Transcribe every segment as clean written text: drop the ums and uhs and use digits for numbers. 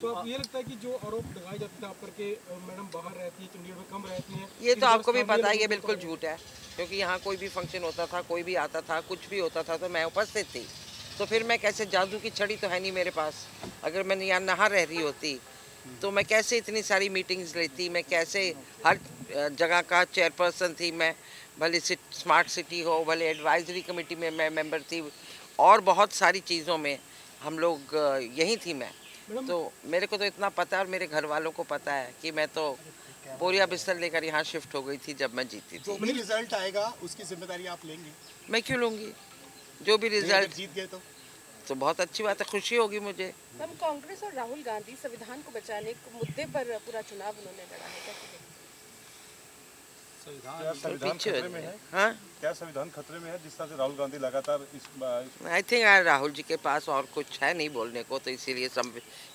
तो आप ये लगता है कि जो आरोप लगाए जाते थे आप करके मैडम बाहर रहती है, चंडीगढ़ में कम रहती हैं, ये तो आपको भी स्थानीय पता है, लोगों ये को बिल्कुल बताया झूठ है। क्योंकि यहाँ कोई भी फंक्शन होता था, कोई भी आता था, कुछ भी होता था तो मैं उपस्थित थी। तो फिर मैं कैसे, जादू की छड़ी तो है नहीं मेरे पास। अगर मैं यहाँ नहा रह रही होती तो मैं कैसे इतनी सारी मीटिंग्स लेती, मैं कैसे हर जगह का चेयरपर्सन थी मैं। भले स्मार्ट सिटी हो, भले एडवाइजरी कमेटी में मैं मेंबर थी, और बहुत सारी चीज़ों में हम लोग यहीं थी मैं। मैडम। तो मेरे को तो इतना पता है और मेरे घर वालों को पता है कि मैं तो बोरिया बिस्तर लेकर यहाँ शिफ्ट हो गई थी जब मैं जीती जो थी। भी रिजल्ट आएगा उसकी जिम्मेदारी आप लेंगे? मैं क्यों लूँगी? जो भी नहीं, अगर रिजल्ट, जीत गए तो बहुत अच्छी बात है, खुशी होगी मुझे। हम कांग्रेस और राहुल गांधी संविधान को बचाने के मुद्दे पर पूरा चुनाव उन्होंने लड़ा है, क्या कहेंगे? क्या संविधान पीछे खतरे में है? हाँ, क्या संविधान खतरे में है जिस तरह से राहुल गांधी लगातार इस आई थिंक राहुल जी के पास और कुछ है नहीं बोलने को, तो इसीलिए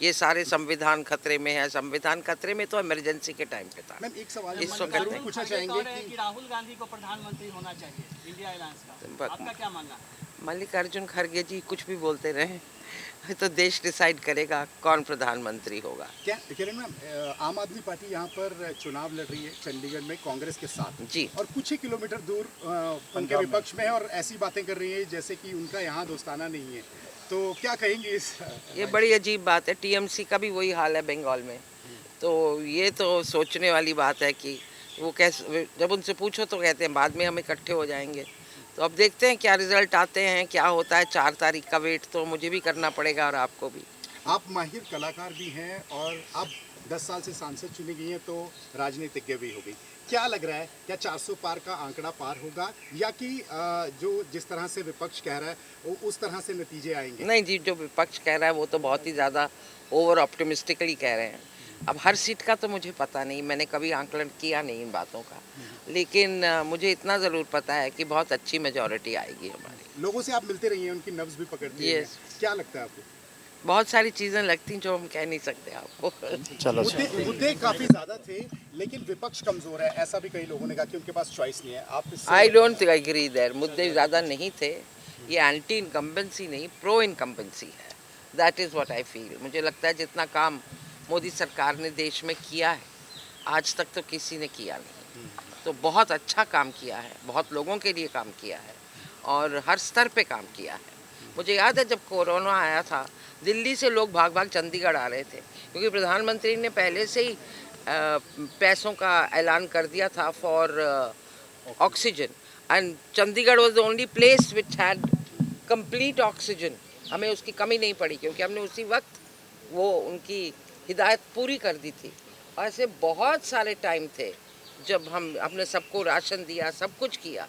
ये सारे संविधान खतरे में है। संविधान खतरे में तो इमरजेंसी के टाइम पे था। मैम एक सवाल इस वक्त जरूर नहीं। पूछना चाहेंगे कि राहुल गांधी को प्रधानमंत्री होना चाहिए इंडिया अलायंस का, आपका क्या मानना है? मल्लिकार्जुन खड़गे जी कुछ भी बोलते रहे, तो देश डिसाइड करेगा कौन प्रधानमंत्री होगा। क्या किरण मैम, आम आदमी पार्टी यहाँ पर चुनाव लड़ रही है चंडीगढ़ में कांग्रेस के साथ जी, और कुछ ही किलोमीटर दूर उनके विपक्ष में है और ऐसी बातें कर रही है जैसे कि उनका यहाँ दोस्ताना नहीं है, तो क्या कहेंगे इस? ये बड़ी अजीब बात है। टीएमसी का भी वही हाल है बंगाल में। तो ये तो सोचने वाली बात है कि वो कैसे, जब उनसे पूछो तो कहते हैं बाद में हम इकट्ठे हो जाएंगे। तो अब देखते हैं क्या रिजल्ट आते हैं, क्या होता है। 4 तारीख का वेट तो मुझे भी करना पड़ेगा और आपको भी। आप माहिर कलाकार भी हैं और आप 10 साल से सांसद चुनी गई हैं तो राजनीतिज्ञ भी हो गई। क्या लग रहा है, क्या 400 पार का आंकड़ा पार होगा या कि जो जिस तरह से विपक्ष कह रहा है वो उस तरह से नतीजे आएंगे? नहीं जी, जो विपक्ष कह रहा है वो तो बहुत ही ज़्यादा ओवर ऑप्टिमिस्टिकली कह रहे हैं। अब हर सीट का तो मुझे पता नहीं, मैंने कभी आंकलन किया नहीं इन बातों का, लेकिन मुझे इतना ज़रूर पता है कि बहुत अच्छी मेजॉरिटी आएगी हमारी। लोगों से आप मिलते रही हैं, उनकी नब्ज भी पकड़ती हैं, क्या लगता है आपको? बहुत सारी चीज़ें लगती हैं जो हम कह नहीं सकते आपको। चलो मुद्दे काफी ज्यादा थे लेकिन विपक्ष कमजोर है, ऐसा भी कई लोगों ने कहा कि उनके पास चॉइस नहीं है। आप आई डोंट एग्री देयर। मुद्दे ज़्यादा नहीं थे, ये एंटी इनकम्बेंसी नहीं, प्रो इनकम्बेंसी है। That is what I feel. मुझे लगता है जितना काम मोदी सरकार ने देश में किया है आज तक तो किसी ने किया नहीं। तो बहुत अच्छा काम किया है, बहुत लोगों के लिए काम किया है और हर स्तर पे काम किया है। मुझे याद है जब कोरोना आया था, दिल्ली से लोग भाग भाग चंडीगढ़ आ रहे थे क्योंकि प्रधानमंत्री ने पहले से ही पैसों का ऐलान कर दिया था for oxygen, and Chandigarh was the only place which had complete oxygen. हमें उसकी कमी नहीं पड़ी क्योंकि हमने उसी वक्त वो उनकी हिदायत पूरी कर दी थी। और ऐसे बहुत सारे टाइम थे जब हमने सबको राशन दिया, सब कुछ किया।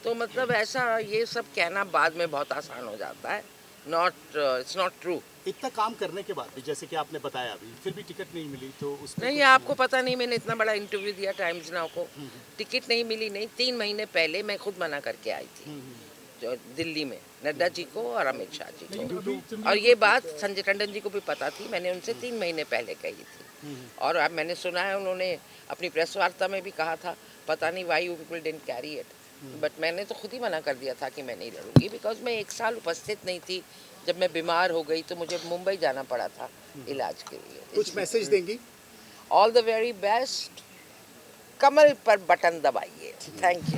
तो मतलब ऐसा ये सब कहना बाद में बहुत आसान हो जाता है। It's not true. इतना काम करने के बाद भी जैसे कि आपने बताया अभी फिर भी टिकट नहीं मिली तो उसमें नहीं, आपको पता नहीं, मैंने इतना बड़ा इंटरव्यू दिया टाइम्स नाउ को। टिकट नहीं मिली नहीं, 3 महीने पहले मैं खुद मना करके आई थी जो दिल्ली में, नड्डा जी को और अमित शाह जी को। और ये बात संजय टंडन जी को भी पता थी, मैंने उनसे 3 महीने पहले कही थी। और अब मैंने सुना है उन्होंने अपनी प्रेस वार्ता में भी कहा था, पता नहीं why you people didn't carry it, but मैंने तो खुद ही मना कर दिया था कि मैं नहीं लड़ूंगी, बिकॉज मैं 1 साल उपस्थित नहीं थी। जब मैं बीमार हो गई तो मुझे मुंबई जाना पड़ा था इलाज के लिए। कुछ मैसेज देंगी? All the very best. कमल पर बटन दबाइए। Thank you.